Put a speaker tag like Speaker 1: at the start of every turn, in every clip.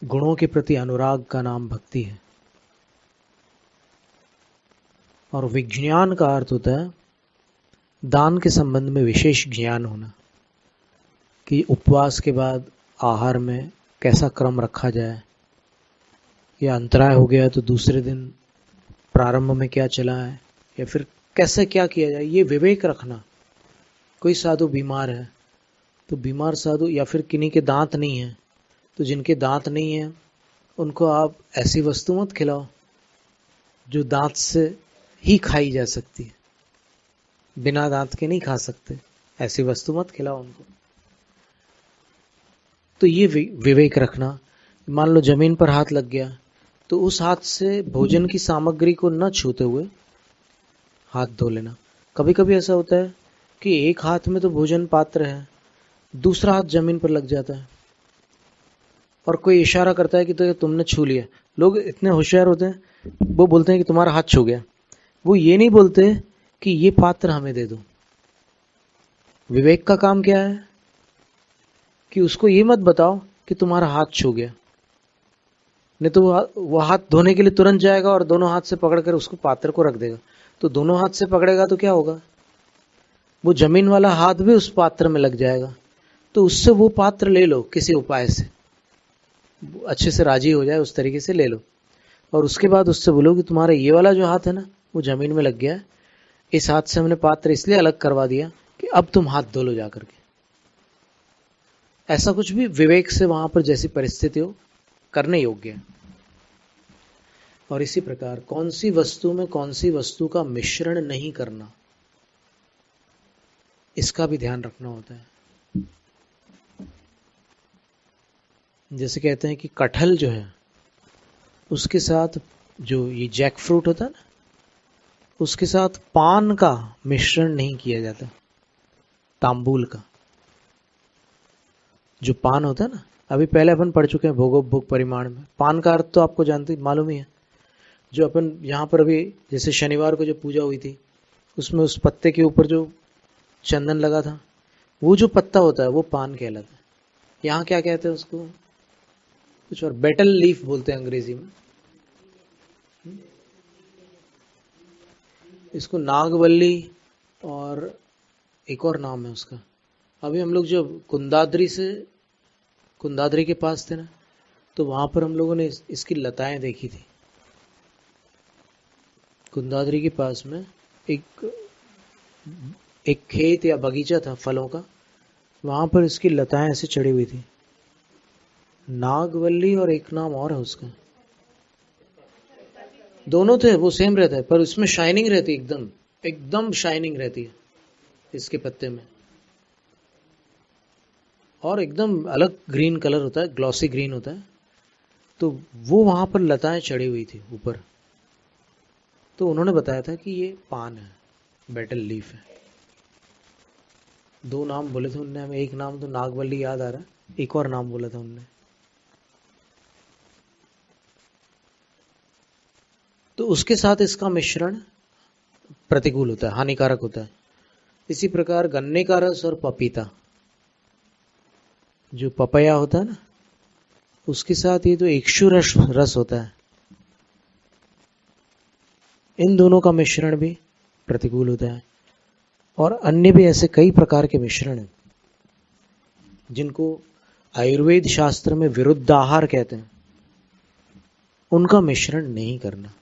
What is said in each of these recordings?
Speaker 1: गुणों के प्रति अनुराग का नाम भक्ति है। और विज्ञान का अर्थ होता है दान के संबंध में विशेष ज्ञान होना, कि उपवास के बाद आहार में कैसा क्रम रखा जाए, या अंतराय हो गया तो दूसरे दिन प्रारंभ में क्या चला है, या फिर कैसे क्या किया जाए, ये विवेक रखना। कोई साधु बीमार है तो बीमार साधु, या फिर किन्हीं के दांत नहीं है तो जिनके दांत नहीं है उनको आप ऐसी वस्तु मत खिलाओ जो दांत से ही खाई जा सकती है, बिना दांत के नहीं खा सकते, ऐसी वस्तु मत खिलाओ उनको। तो ये विवेक रखना। मान लो जमीन पर हाथ लग गया तो उस हाथ से भोजन की सामग्री को न छूते हुए हाथ धो लेना। कभी कभी ऐसा होता है कि एक हाथ में तो भोजन पात्र है, दूसरा हाथ जमीन पर लग जाता है और कोई इशारा करता है कि तो तुमने छू लिया। लोग इतने होशियार होते हैं, वो बोलते हैं कि तुम्हारा हाथ छू गया। वो ये नहीं बोलते कि ये पात्र हमें दे दो। विवेक का काम क्या है कि उसको ये मत बताओ कि तुम्हारा हाथ छू गया, नहीं तो वो हाथ धोने के लिए तुरंत जाएगा और दोनों हाथ से पकड़कर उसको पात्र को रख देगा। तो दोनों हाथ से पकड़ेगा तो क्या होगा, वो जमीन वाला हाथ भी उस पात्र में लग जाएगा। तो उससे वो पात्र ले लो, किसी उपाय से अच्छे से राजी हो जाए उस तरीके से ले लो, और उसके बाद उससे बोलो कि तुम्हारा ये वाला जो हाथ है ना वो जमीन में लग गया है, इस हाथ से हमने पात्र इसलिए अलग करवा दिया कि अब तुम हाथ धो लो जाकर के। ऐसा कुछ भी विवेक से वहां पर जैसी परिस्थिति हो करने योग्य है। और इसी प्रकार कौन सी वस्तु में कौन सी वस्तु का मिश्रण नहीं करना, इसका भी ध्यान रखना होता है। जैसे कहते हैं कि कटहल जो है उसके साथ जो ये जैक फ्रूट होता है ना, उसके साथ पान का मिश्रण नहीं किया जाता, तांबूल का जो पान होता है ना। अभी पहले अपन पढ़ चुके हैं भोगोपभोग परिमाण में। पान का अर्थ तो आपको जानते मालूम ही है। जो अपन यहाँ पर अभी जैसे शनिवार को जो पूजा हुई थी उसमें उस पत्ते के ऊपर जो चंदन लगा था, वो जो पत्ता होता है वो पान कहलाता है। यहाँ क्या कहते हैं उसको, कुछ और, बेटल लीफ बोलते हैं अंग्रेजी में। इसको नागवल्ली और एक और नाम है उसका। अभी हम लोग जब कुंदाद्री के पास थे ना, तो वहां पर हम लोगों ने इसकी लताएं देखी थी। कुंदाद्री के पास में एक खेत या बगीचा था फलों का, वहां पर इसकी लताएं ऐसे चढ़ी हुई थी। नागवल्ली और एक नाम और है उसका, दोनों थे, वो सेम रहता है पर उसमें शाइनिंग रहती है, एकदम एकदम शाइनिंग रहती है इसके पत्ते में, और एकदम अलग ग्रीन कलर होता है, ग्लॉसी ग्रीन होता है। तो वो वहां पर लताएं चढ़ी हुई थी ऊपर। तो उन्होंने बताया था कि ये पान है, बेटल लीफ है। दो नाम बोले थे उनने हमें, एक नाम तो नागवल्ली याद आ रहा है, एक और नाम बोला था उनने। तो उसके साथ इसका मिश्रण प्रतिकूल होता है, हानिकारक होता है। इसी प्रकार गन्ने का रस और पपीता, जो पपया होता है ना, उसके साथ ये तो इक्षु रस होता है, इन दोनों का मिश्रण भी प्रतिकूल होता है। और अन्य भी ऐसे कई प्रकार के मिश्रण हैं जिनको आयुर्वेद शास्त्र में विरुद्धाहार कहते हैं, उनका मिश्रण नहीं करना।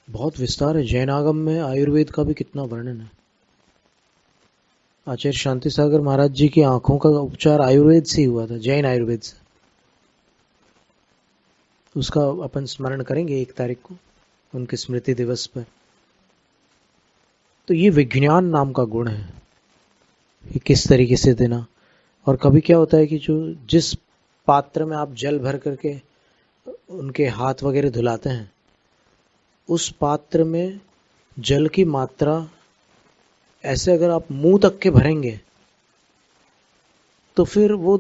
Speaker 1: बहुत विस्तार है, जैन आगम में आयुर्वेद का भी कितना वर्णन है। आचार्य शांति सागर महाराज जी की आंखों का उपचार आयुर्वेद से ही हुआ था, जैन आयुर्वेद से। उसका अपन स्मरण करेंगे 1 तारीख को, उनके स्मृति दिवस पर। तो ये विज्ञान नाम का गुण है, ये किस तरीके से देना। और कभी क्या होता है कि जो जिस पात्र में आप जल भर करके उनके हाथ वगैरह धुलाते हैं, उस पात्र में जल की मात्रा ऐसे अगर आप मुंह तक के भरेंगे तो फिर वो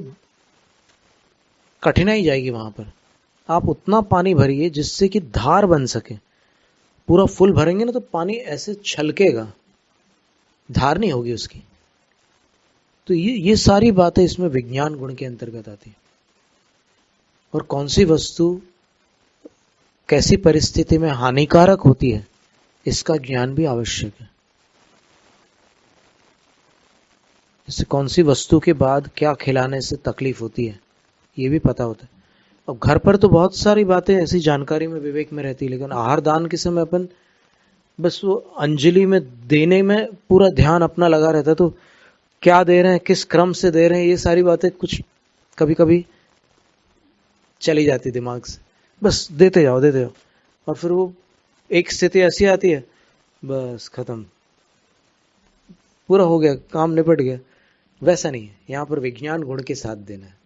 Speaker 1: कठिनाई जाएगी। वहां पर आप उतना पानी भरिए जिससे कि धार बन सके। पूरा फुल भरेंगे ना तो पानी ऐसे छलकेगा, धारणी होगी उसकी। तो ये सारी बातें इसमें विज्ञान गुण के अंतर्गत आती है। और कौन सी वस्तु कैसी परिस्थिति में हानिकारक होती है, इसका ज्ञान भी आवश्यक है। जैसे कौन सी वस्तु के बाद क्या खिलाने से तकलीफ होती है, ये भी पता होता है। अब घर पर तो बहुत सारी बातें ऐसी जानकारी में विवेक में रहती है, लेकिन आहार दान के समय अपन बस वो अंजलि में देने में पूरा ध्यान अपना लगा रहता है। तो क्या दे रहे हैं, किस क्रम से दे रहे हैं, ये सारी बातें कुछ कभी कभी चली जाती दिमाग से। बस देते जाओ देते जाओ, और फिर वो एक स्थिति ऐसी आती है, बस खत्म, पूरा हो गया, काम निपट गया। वैसा नहीं है, यहाँ पर विज्ञान गुण के साथ देना है।